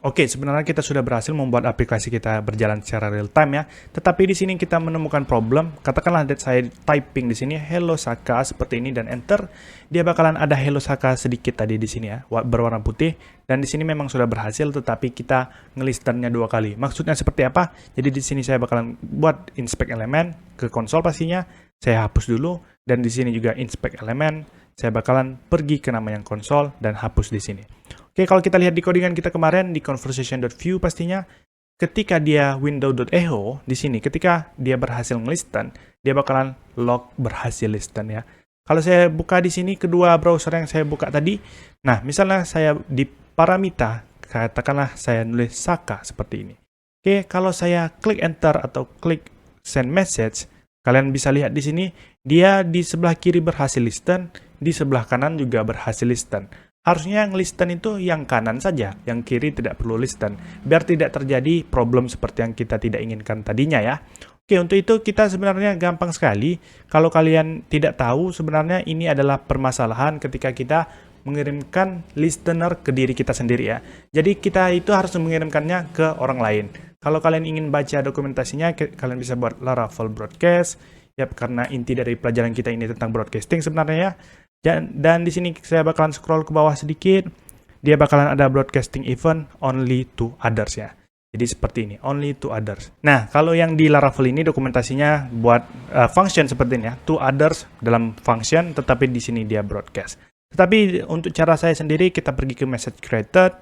Oke, sebenarnya kita sudah berhasil membuat aplikasi kita berjalan secara real time ya. Tetapi di sini kita menemukan problem. Katakanlah saya typing di sini hello Saka seperti ini dan enter, dia bakalan ada hello Saka sedikit tadi di sini ya, berwarna putih. Dan di sini memang sudah berhasil, tetapi kita ngelistennya 2 kali. Maksudnya seperti apa? Jadi di sini saya bakalan buat inspect elemen ke konsol pastinya. Saya hapus dulu dan di sini juga inspect elemen. Saya bakalan pergi ke nama yang konsol dan hapus di sini. Oke, kalau kita lihat di codingan kita kemarin di conversation.view pastinya ketika dia window.echo di sini, ketika dia berhasil ngelisten, dia bakalan log berhasil listen ya. Kalau saya buka di sini kedua browser yang saya buka tadi, nah misalnya saya di paramita, katakanlah saya nulis Saka seperti ini. Oke, kalau saya klik enter atau klik send message, kalian bisa lihat di sini dia di sebelah kiri berhasil listen, di sebelah kanan juga berhasil listen. Harusnya yang listen itu yang kanan saja, yang kiri tidak perlu listen, biar tidak terjadi problem seperti yang kita tidak inginkan tadinya ya. Oke, untuk itu kita sebenarnya gampang sekali. Kalau kalian tidak tahu, sebenarnya ini adalah permasalahan ketika kita mengirimkan listener ke diri kita sendiri ya. Jadi kita itu harus mengirimkannya ke orang lain. Kalau kalian ingin baca dokumentasinya, kalian bisa buat Laravel Broadcast. Ya, karena inti dari pelajaran kita ini tentang broadcasting sebenarnya ya. Dan di sini saya bakalan scroll ke bawah sedikit. Dia bakalan ada broadcasting event only to others ya. Jadi seperti ini, only to others. Nah, kalau yang di Laravel ini dokumentasinya buat function seperti ini ya, to others dalam function, tetapi di sini dia broadcast. Tetapi untuk cara saya sendiri, kita pergi ke message created.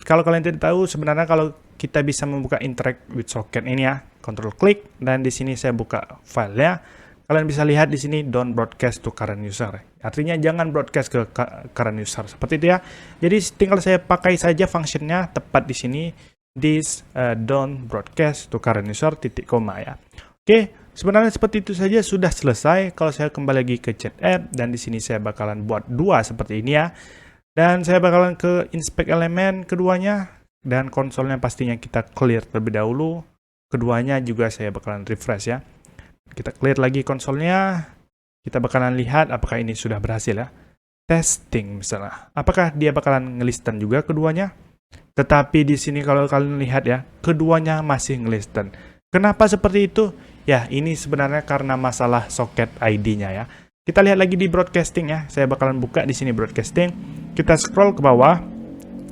Kalau kalian tidak tahu, sebenarnya kalau kita bisa membuka interact with socket ini ya, control klik, dan di sini saya buka filenya. Kalian bisa lihat di sini don't broadcast to current user. Artinya jangan broadcast ke current user. Seperti itu ya. Jadi tinggal saya pakai saja functionnya tepat di sini. This don't broadcast to current user titik koma ya. Oke, sebenarnya seperti itu saja sudah selesai. Kalau saya kembali lagi ke chat app dan di sini saya bakalan buat 2 seperti ini ya. Dan saya bakalan ke inspect elemen keduanya dan konsolnya pastinya kita clear terlebih dahulu. Keduanya juga saya bakalan refresh ya. Kita clear lagi konsolnya, kita bakalan lihat apakah ini sudah berhasil ya. Testing misalnya, apakah dia bakalan ngelisten juga keduanya? Tetapi di sini kalau kalian lihat ya, keduanya masih ngelisten. Kenapa seperti itu? Ya, ini sebenarnya karena masalah socket ID-nya ya. Kita lihat lagi di broadcasting ya, saya bakalan buka di sini broadcasting. Kita scroll ke bawah,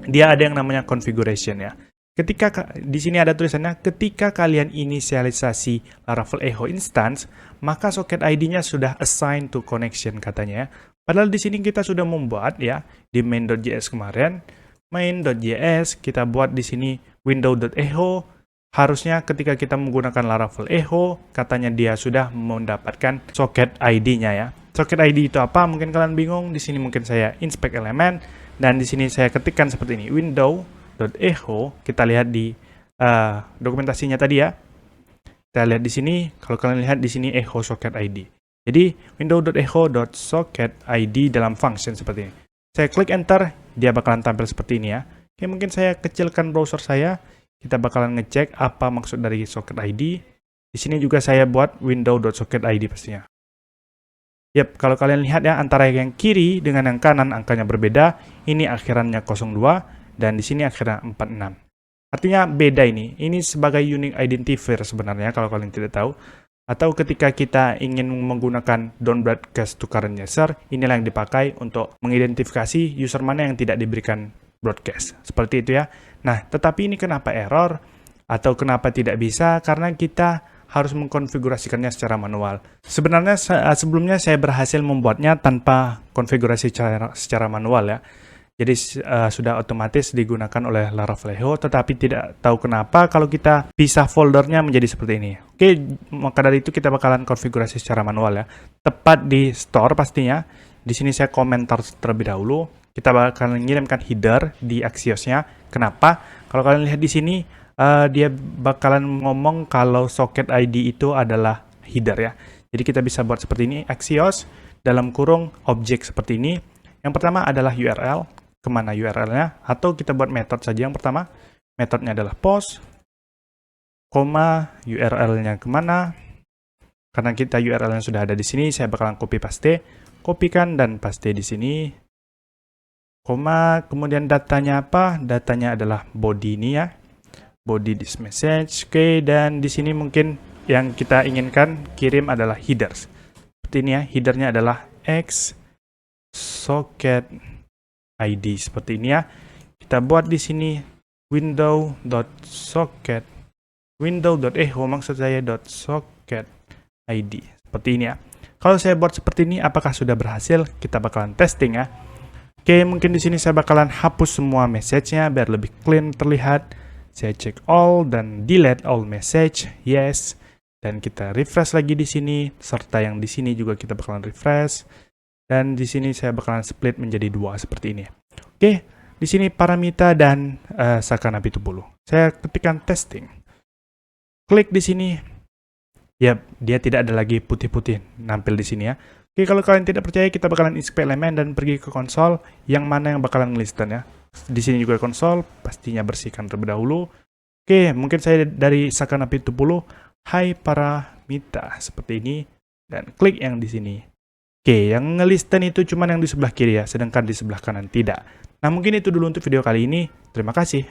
dia ada yang namanya configuration ya. Ketika di sini ada tulisannya, ketika kalian inisialisasi Laravel Echo Instance, maka socket ID-nya sudah assigned to connection katanya. Padahal di sini kita sudah membuat ya di main.js kemarin, main.js kita buat di sini window.echo. Harusnya ketika kita menggunakan Laravel Echo, katanya dia sudah mendapatkan socket ID-nya ya. Socket ID itu apa? Mungkin kalian bingung. Di sini mungkin saya inspect elemen dan di sini saya ketikkan seperti ini, window.echo, kita lihat di dokumentasinya tadi ya. Kita lihat di sini, kalau kalian lihat di sini echo socket ID. Jadi window.echo.socket ID dalam function seperti ini. Saya klik enter, dia bakalan tampil seperti ini ya. Oke, mungkin saya kecilkan browser saya. Kita bakalan ngecek apa maksud dari socket ID. Di sini juga saya buat window.socket ID pastinya. Yap, kalau kalian lihat ya antara yang kiri dengan yang kanan angkanya berbeda. Ini akhirannya 02 dan di sini akhirnya 46. Artinya beda ini. Ini sebagai unique identifier sebenarnya kalau kalian tidak tahu. Atau ketika kita ingin menggunakan don't broadcast to current user, inilah yang dipakai untuk mengidentifikasi user mana yang tidak diberikan broadcast. Seperti itu ya. Nah, tetapi ini kenapa error? Atau kenapa tidak bisa? Karena kita harus mengkonfigurasikannya secara manual. Sebenarnya sebelumnya saya berhasil membuatnya tanpa konfigurasi secara manual ya. Jadi sudah otomatis digunakan oleh Laravel Echo, tetapi tidak tahu kenapa kalau kita pisah foldernya menjadi seperti ini. Oke, maka dari itu kita bakalan konfigurasi secara manual ya. Tepat di store pastinya. Di sini saya komentar terlebih dahulu. Kita bakalan mengirimkan header di Axios-nya. Kenapa? Kalau kalian lihat di sini, dia bakalan ngomong kalau socket ID itu adalah header ya. Jadi kita bisa buat seperti ini, Axios dalam kurung objek seperti ini. Yang pertama adalah URL. Kemana URL-nya, atau kita buat method saja yang pertama. Metodenya adalah post, koma, URL-nya kemana. Karena kita URL-nya sudah ada di sini, saya bakalan copy paste, kopikan dan paste di sini. koma, kemudian datanya apa? Datanya adalah body ini ya. Body this message. Oke, dan di sini mungkin yang kita inginkan kirim adalah headers. Seperti ini ya, headernya adalah X socket ID seperti ini ya. Kita buat di sini window.socket maksud saya .socket ID seperti ini ya. Kalau saya buat seperti ini, apakah sudah berhasil? Kita bakalan testing ya. Oke, mungkin di sini saya bakalan hapus semua message-nya biar lebih clean terlihat. Saya cek all dan delete all message, yes. Dan kita refresh lagi di sini, serta yang di sini juga kita bakalan refresh. Dan di sini saya bakalan split menjadi dua seperti ini. Oke, di sini Paramita dan Sakana Pitupulu. Saya ketikkan testing. Klik di sini. Yap, dia tidak ada lagi putih-putih nampil di sini ya. Oke, kalau kalian tidak percaya, kita bakalan inspect elemen dan pergi ke konsol yang mana yang bakalan ngelisten ya. Di sini juga konsol, pastinya bersihkan terlebih dahulu. Oke, mungkin saya dari Sakana Pitupulu. Hai Paramita, seperti ini. Dan klik yang di sini. Oke, yang ngelisten itu cuma yang di sebelah kiri ya, sedangkan di sebelah kanan tidak. Nah, mungkin itu dulu untuk video kali ini. Terima kasih.